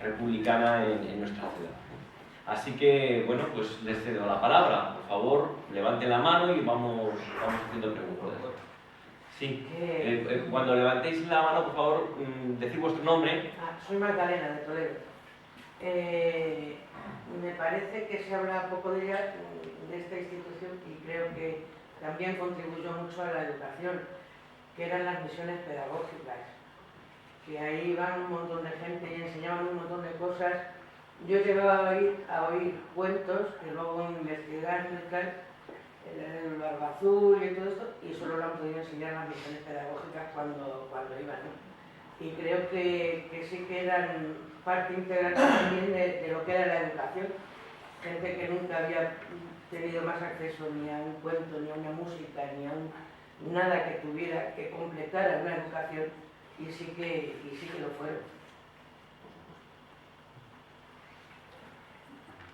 A: republicana en nuestra ciudad. Así que, bueno, pues les cedo la palabra. Por favor, levanten la mano y vamos haciendo preguntas. Sí, cuando levantéis la mano, por favor, decid vuestro nombre.
D: Soy Magdalena, de Toledo. Me parece que se habla poco de ella, de esta institución, y creo que también contribuyó mucho a la educación, que eran las misiones pedagógicas, que ahí iban un montón de gente y enseñaban un montón de cosas. Yo llegaba a oír cuentos que luego investigando y tal, el Barba Azul y todo esto, y solo lo han podido enseñar las misiones pedagógicas cuando iban, ¿no? Y creo que sí que eran parte integral también de lo que era la educación. Gente que nunca había tenido más acceso ni a un cuento, ni a una música, ni a nada que tuviera que completara una educación, y sí que lo fueron.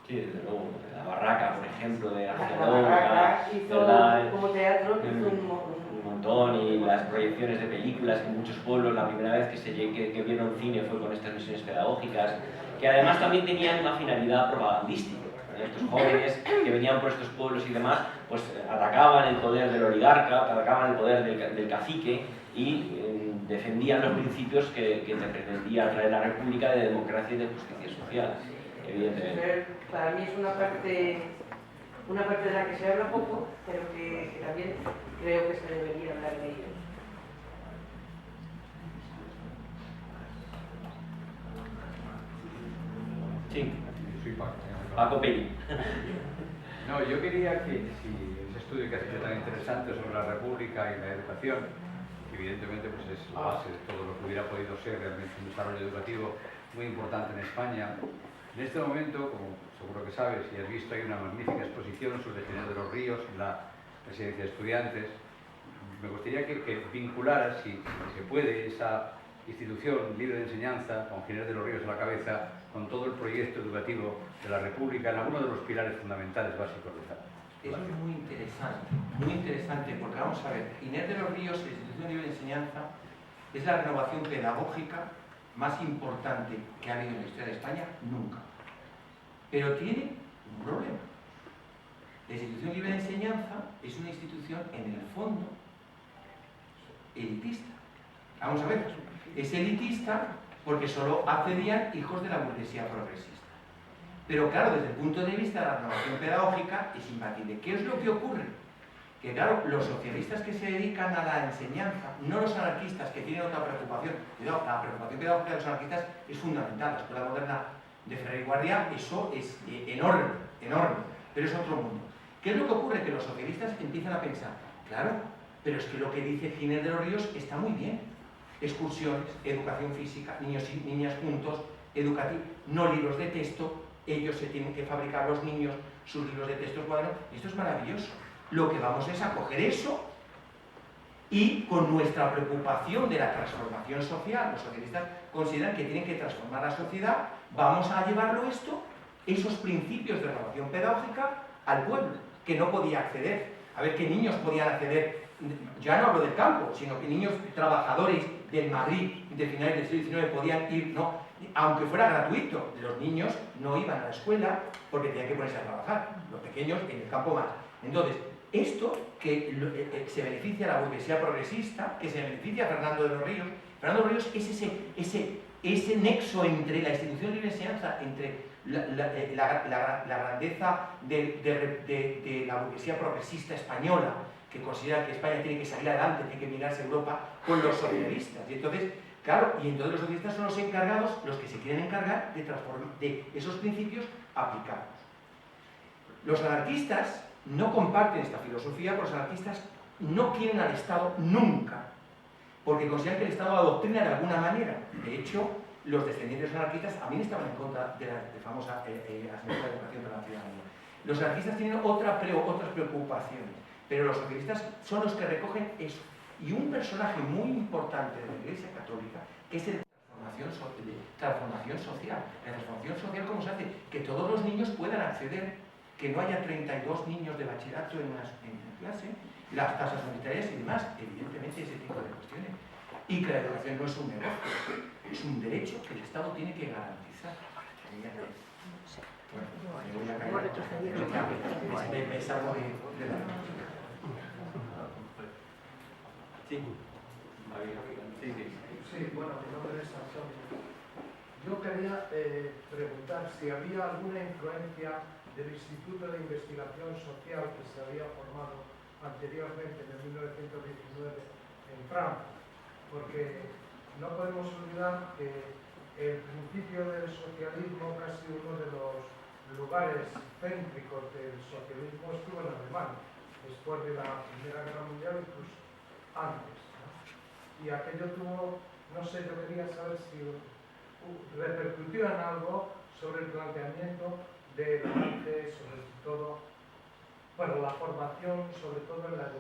A: Sí, desde luego, la Barraca, por ejemplo, de
D: La
A: Arcelor,
D: Barraca hizo como teatro, hizo
A: un montón, y las proyecciones de películas en muchos pueblos, la primera vez que vieron cine fue con estas misiones pedagógicas, que además también tenían una finalidad propagandística. Estos jóvenes que venían por estos pueblos y demás, pues atacaban el poder del oligarca, atacaban el poder del cacique y defendían los principios que pretendía traer la República de democracia y de justicia social, evidentemente.
D: Para mí es una parte de la que se habla poco, pero que también creo que se debería hablar de ello.
A: Sí.
E: Soy
A: Paco Pelli.
E: No, yo quería que si ese estudio que ha sido tan interesante sobre la República y la educación, que evidentemente pues es la base de todo lo que hubiera podido ser realmente un desarrollo educativo muy importante en España, en este momento, como seguro que sabes y has visto, hay una magnífica exposición sobre Ginés de los Ríos en la Residencia de Estudiantes. Me gustaría que vincularas, si se puede, esa institución libre de enseñanza, con Ginés de los Ríos a la cabeza, con todo el proyecto educativo de la República en alguno de los pilares fundamentales básicos de esta.
C: Eso es muy interesante, porque vamos a ver, Ginés de los Ríos, la Institución Libre de Enseñanza, es la renovación pedagógica más importante que ha habido en la historia de España nunca. Pero tiene un problema. La Institución Libre de Enseñanza es una institución, en el fondo, elitista. Vamos a ver, es elitista porque solo accedían hijos de la burguesía progresista. Pero claro, desde el punto de vista de la renovación pedagógica es imbatible. ¿Qué es lo que ocurre? Que claro, los socialistas que se dedican a la enseñanza, no los anarquistas que tienen otra preocupación, cuidado, la preocupación pedagógica de los anarquistas es fundamental. La escuela moderna de Ferrer y Guardia, eso es enorme, pero es otro mundo. ¿Qué es lo que ocurre? Que los socialistas empiezan a pensar, claro, pero es que lo que dice Ginés de los Ríos está muy bien. Excursiones, educación física, niños y niñas juntos, educativo, no libros de texto, ellos se tienen que fabricar los niños sus libros de texto cuadernos, esto es maravilloso. Lo que vamos es a coger eso y con nuestra preocupación de la transformación social, los socialistas consideran que tienen que transformar la sociedad, vamos a llevarlo esos principios de renovación pedagógica al pueblo, que no podía acceder. A ver, ¿qué niños podían acceder? Ya no hablo del campo, sino que niños trabajadores del Madrid de finales del siglo XIX podían ir, no, aunque fuera gratuito. Los niños no iban a la escuela porque tenían que ponerse a trabajar, los pequeños en el campo más. Entonces, esto que se beneficia a la burguesía progresista, que se beneficia a Fernando de los Ríos. Fernando de los Ríos es ese nexo entre la institución libre de enseñanza, entre la grandeza de la burguesía progresista española, que considera que España tiene que salir adelante, tiene que mirarse a Europa, con los socialistas. Y entonces, claro, los socialistas son los encargados, los que se quieren encargar de transformar, de esos principios aplicados. Los anarquistas no comparten esta filosofía, porque los anarquistas no quieren al Estado nunca. porque consideran que el Estado adoctrina de alguna manera. De hecho, los descendientes anarquistas también estaban en contra de la famosa asignatura de educación para la ciudadanía. Los anarquistas tienen otras preocupaciones, pero los socialistas son los que recogen eso. Y un personaje muy importante de la Iglesia Católica, que es el transformación social. La transformación social, ¿cómo se hace? Que todos los niños puedan acceder, que no haya 32 niños de bachillerato en una clase, las tasas unitarias y demás, evidentemente ese tipo de cuestiones. Y que la educación no es un negocio, es un derecho que el Estado tiene que garantizar. Bueno, me voy a caer. Me salgo de la... Sí.
F: Sí, bueno, mi nombre es Antonio. Yo quería preguntar si había alguna influencia del Instituto de Investigación Social que se había formado anteriormente, en 1919, en Francia, porque no podemos olvidar que el principio del socialismo, casi uno de los lugares céntricos del socialismo, estuvo en Alemania, después de la Primera Guerra Mundial, incluso antes, ¿no? Y aquello tuvo, no sé, yo quería saber si repercutió en algo sobre el planteamiento del arte, sobre todo, bueno, la formación, sobre todo en la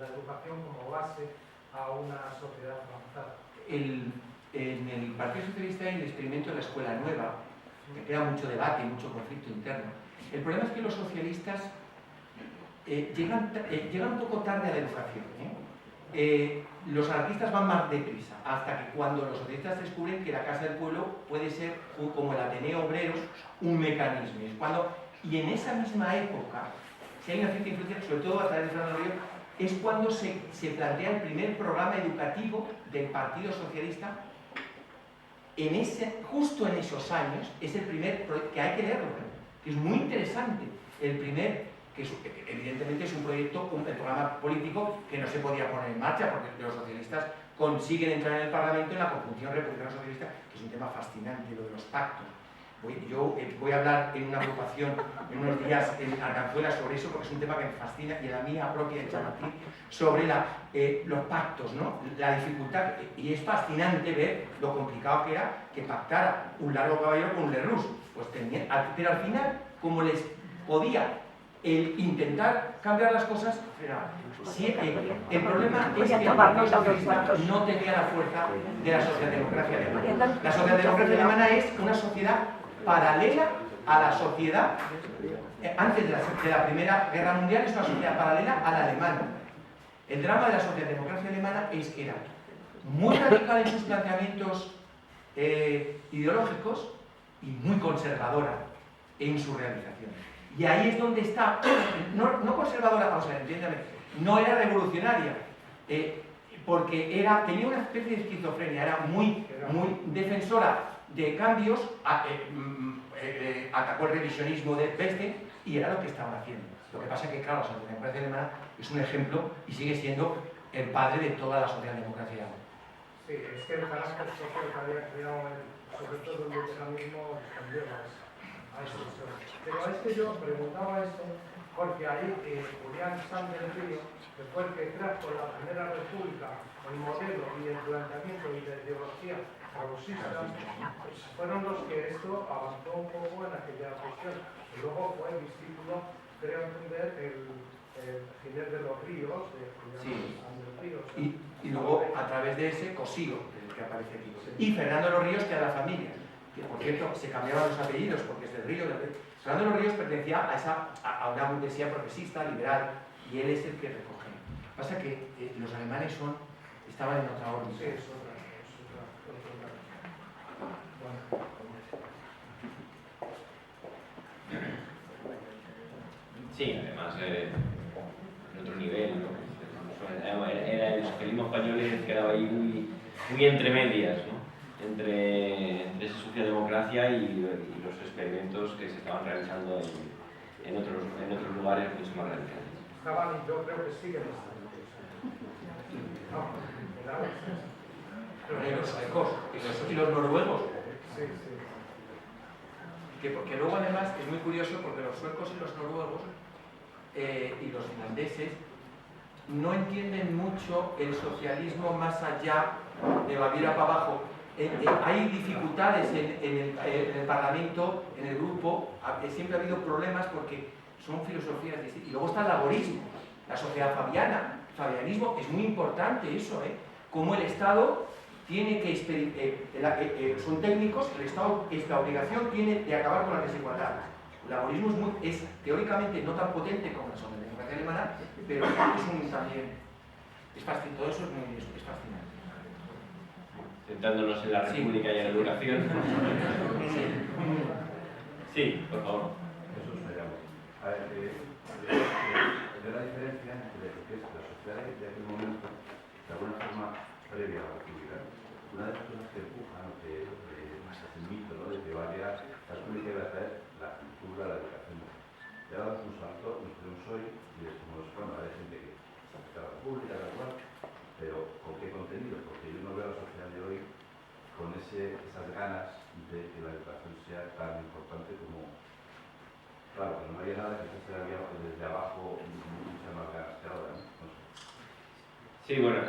F: educación como base a una sociedad avanzada.
C: En el Partido Socialista hay el experimento de la escuela nueva, que crea mucho debate y mucho conflicto interno. El problema es que los socialistas llegan un poco tarde a la educación. Los anarquistas van más deprisa, hasta que cuando los socialistas descubren que la Casa del Pueblo puede ser, como el Ateneo Obreros, un mecanismo. Y en esa misma época, si hay una cierta influencia, sobre todo a través de Fernando Ríos, es cuando se plantea el primer programa educativo del Partido Socialista. Justo en esos años es el primer proyecto, que hay que leerlo, que es muy interesante. El primer, que evidentemente es un proyecto, un programa político que no se podía poner en marcha porque los socialistas consiguen entrar en el Parlamento en la conjunción republicano-socialista, que es un tema fascinante, lo de los pactos. Yo voy a hablar en una agrupación en unos días en Arganzuela sobre eso, porque es un tema que me fascina, y en la mía propia en Chamartín, sobre los pactos, ¿no? La dificultad, y es fascinante ver lo complicado que era que pactara un Largo Caballero con un Lerroux. Pero al final, como les podía intentar cambiar las cosas, el problema es que el Partido Socialista no tenía la fuerza de la socialdemocracia alemana. La socialdemocracia alemana es una sociedad paralela a la sociedad, antes de la Primera Guerra Mundial, es una sociedad paralela a la alemana. El drama de la socialdemocracia alemana es que era muy radical en sus planteamientos ideológicos y muy conservadora en su realización. Y ahí es donde está, no conservadora, o sea, entiéndame, no era revolucionaria, porque tenía una especie de esquizofrenia, era muy defensora de cambios, atacó el revisionismo de Beste y era lo que estaban haciendo. Lo que pasa es que, claro, la socialdemocracia alemana es un ejemplo y sigue siendo el padre de toda la socialdemocracia alemana.
F: Sí, es que el carácter social que había creado, sobre todo el luteranismo, cambió a eso. Pero es que yo preguntaba esto porque ahí Julián Sánchez del Río, que fue el que trajo la Primera República, el modelo y el planteamiento y la ideología progresista, pues fueron los que esto avanzó un poco en aquella cuestión. Y luego fue el discípulo, creo entender, el Ginés de los Ríos, de Julián Sánchez del Río.
C: Y luego, a través de ese, Cosío, el que aparece aquí. Y Fernando de los Ríos, que era la familia, que por cierto se cambiaban los apellidos porque es del Río. Fernando de los Ríos pertenecía a una burguesía progresista, liberal, y él es el que recoge. Pasa que los alemanes estaban en otra órbita.
F: Sí, es otra. Bueno.
A: Sí, además, en otro nivel, ¿no? Era el socialismo español que quedaba ahí muy entre medias, ¿no? Entre esa socialdemocracia y los experimentos que se estaban realizando en otros lugares mucho más radicales.
F: Estaban, y yo creo que siguen estando.
C: Y los suecos y los noruegos.
F: Sí.
C: Porque luego además es muy curioso porque los suecos y los noruegos y los finlandeses no entienden mucho el socialismo más allá de Baviera para abajo. Hay dificultades en el Parlamento, en el grupo, siempre ha habido problemas porque son filosofías distintas. Y luego está el laborismo, la sociedad fabiana, el fabianismo, es muy importante eso, cómo el Estado tiene que, son técnicos, el Estado, esta obligación tiene de acabar con la desigualdad. El laborismo es teóricamente no tan potente como la socialdemocracia alemana, pero también es fascinante, todo eso es fascinante.
A: Centrándonos en la República y en la educación. Sí, por favor.
G: Jesús me llamo. A ver, veo la diferencia entre lo que es la sociedad de aquel momento, de alguna forma previa a la República. Una de las cosas que empujan, que es el mito, ¿no?, de que vaya la República iba a traer la cultura, la educación. Ya damos un salto, nos tenemos hoy y decimos, bueno, hay gente que se acerca a la República, tal cual, pero ¿con qué contenido? Porque yo no veo a la sociedad de hoy con esas ganas de que la educación sea tan importante como... Claro, que no había nada que se había desde abajo muchas más ganas que ahora, ¿no? No sé.
A: Sí, bueno,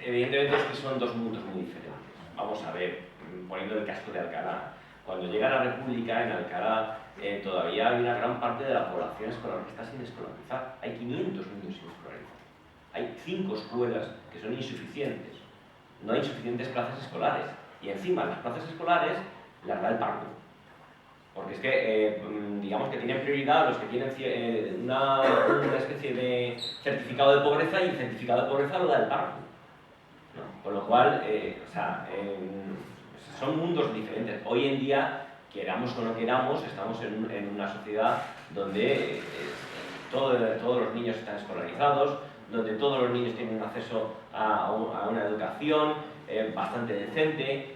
A: evidentemente es que son dos mundos muy diferentes. Vamos a ver, poniendo el caso de Alcalá. Cuando llega la República, en Alcalá, todavía hay una gran parte de la población escolar que está sin escolarizar. Hay 500 niños sin escolarizar. Hay 5 escuelas que son insuficientes. No hay suficientes plazas escolares. Y encima, las plazas escolares las da el Pardo. Porque es que, digamos que tienen prioridad los que tienen una especie de certificado de pobreza, y el certificado de pobreza lo da el Pardo, ¿no? Con lo cual, son mundos diferentes. Hoy en día, queramos o no queramos, estamos en una sociedad donde todos los niños están escolarizados, donde todos los niños tienen acceso a una educación bastante decente,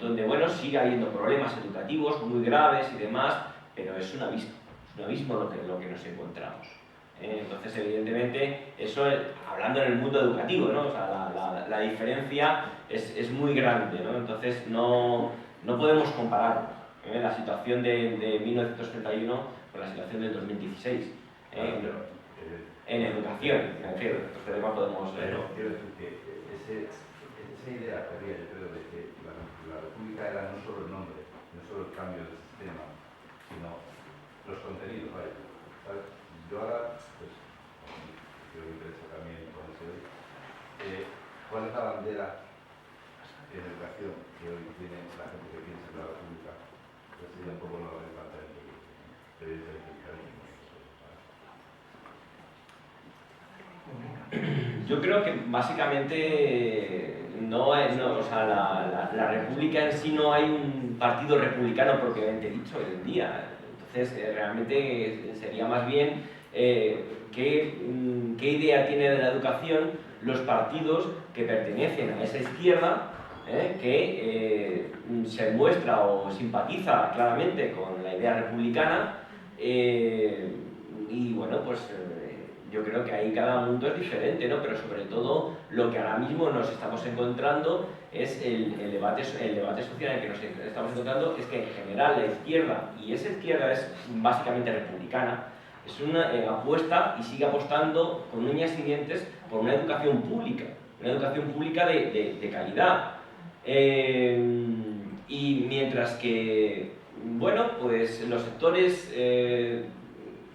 A: donde, bueno, sigue habiendo problemas educativos muy graves y demás, pero es un abismo lo que nos encontramos. Entonces, evidentemente, eso, hablando en el mundo educativo, ¿no? O sea, la diferencia es muy grande, ¿no? Entonces, no podemos comparar la situación de 1931 con la situación del 2016. En educación, me refiero, entonces además podemos...
G: Quiero decir que esa idea que había, yo creo, de que la República era no solo el nombre, no solo el cambio del sistema, sino los contenidos, ¿vale? ¿Sabes? Yo ahora, pues, creo que me interesa también conocer hoy, ¿cuál es la bandera en educación que hoy tiene la gente que piensa en la República? Pues sería un poco lo que plantea el
A: Yo creo que básicamente o sea, la República en sí, no hay un partido republicano propiamente dicho hoy en día. Entonces, realmente sería más bien qué idea tiene de la educación los partidos que pertenecen a esa izquierda, que se muestra o simpatiza claramente con la idea republicana, y bueno, pues yo creo que ahí cada mundo es diferente, ¿no? Pero sobre todo lo que ahora mismo nos estamos encontrando es el debate social en el que nos estamos encontrando, es que en general la izquierda, y esa izquierda es básicamente republicana, es una apuesta y sigue apostando con uñas y dientes por una educación pública de calidad. Y mientras que, bueno, pues los sectores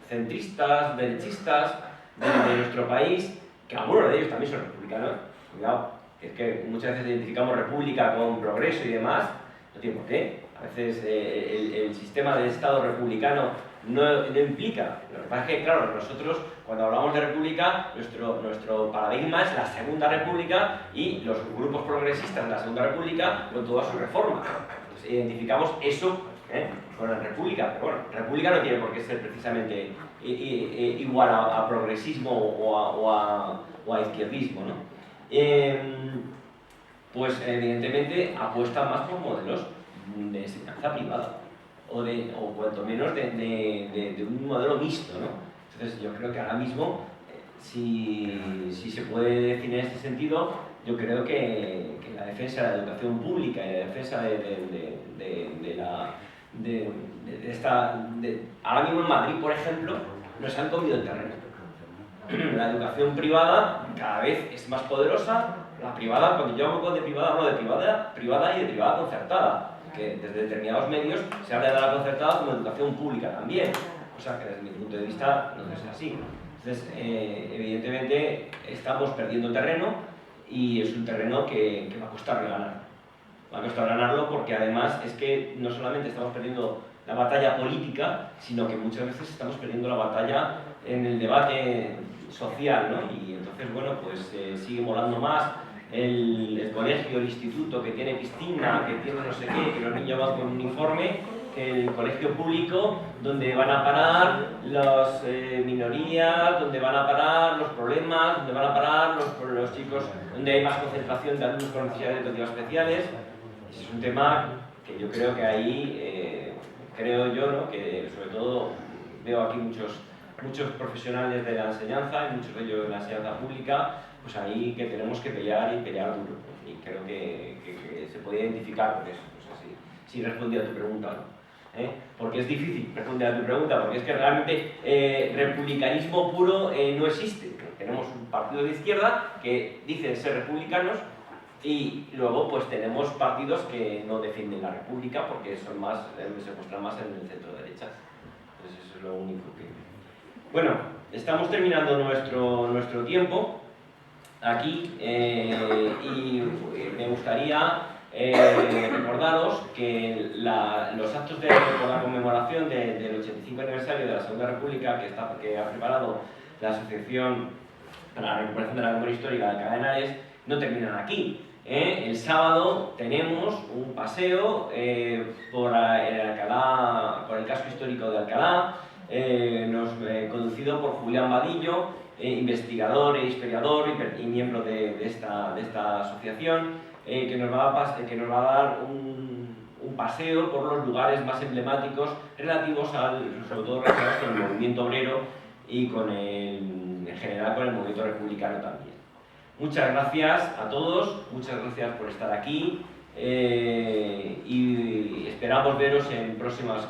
A: centristas, derechistas de nuestro país, que algunos de ellos también son republicanos, cuidado, es que muchas veces identificamos república con progreso y demás, no tiene por qué. A veces el sistema de Estado republicano no implica. Lo que pasa es que, claro, nosotros cuando hablamos de república, nuestro paradigma es la Segunda República y los grupos progresistas de la Segunda República con todas sus reformas. Entonces, identificamos eso con la república, pero bueno, república no tiene por qué ser precisamente igual a progresismo o a izquierdismo, ¿no? Pues evidentemente apuesta más por modelos de enseñanza privada o cuanto menos de un modelo mixto, ¿no? Entonces yo creo que ahora mismo, si se puede definir en este sentido, yo creo que la defensa de la educación pública y la defensa ahora mismo en Madrid, por ejemplo, nos han comido el terreno. la educación privada cada vez es más poderosa. La privada, cuando yo hablo de privada, hablo de privada y de privada concertada, que desde determinados medios se habla de la concertada como educación pública también, o sea que desde mi punto de vista no es así. Entonces, evidentemente estamos perdiendo terreno y es un terreno que va a costar ganar. Va a costar ganarlo porque además es que no solamente estamos perdiendo la batalla política, sino que muchas veces estamos perdiendo la batalla en el debate social, ¿no? Y entonces, bueno, pues sigue molando más el colegio, el instituto que tiene piscina, que tiene no sé qué, que los niños van con uniforme, que el colegio público, donde van a parar las minorías, donde van a parar los problemas, donde van a parar los chicos, donde hay más concentración de alumnos con necesidades educativas especiales. Ese es un tema que yo creo que ahí, creo yo, ¿no?, que sobre todo veo aquí muchos profesionales de la enseñanza, y muchos de ellos de la enseñanza pública, pues ahí que tenemos que pelear y pelear duro. Y creo que se puede identificar, porque eso, no sé si respondí a tu pregunta, ¿no? Porque es difícil responder a tu pregunta, porque es que realmente republicanismo puro no existe. Tenemos un partido de izquierda que dicen ser republicanos y luego pues tenemos partidos que no defienden la república porque son más, se muestran más en el centro derecha. Entonces eso es lo único que... Bueno, estamos terminando nuestro tiempo aquí y me gustaría recordaros que los actos por la conmemoración del 85 aniversario de la Segunda República que ha preparado la Asociación para la Recuperación de la Memoria Histórica de Alcalá de Henares no terminan aquí. El sábado tenemos un paseo por el casco histórico de Alcalá, conducido por Julián Vadillo, investigador e historiador y miembro de esta asociación, que nos va a dar un paseo por los lugares más emblemáticos relativos sobre todo relacionados con el movimiento obrero y en general con el movimiento republicano también. Muchas gracias a todos, muchas gracias por estar aquí y esperamos veros en próximas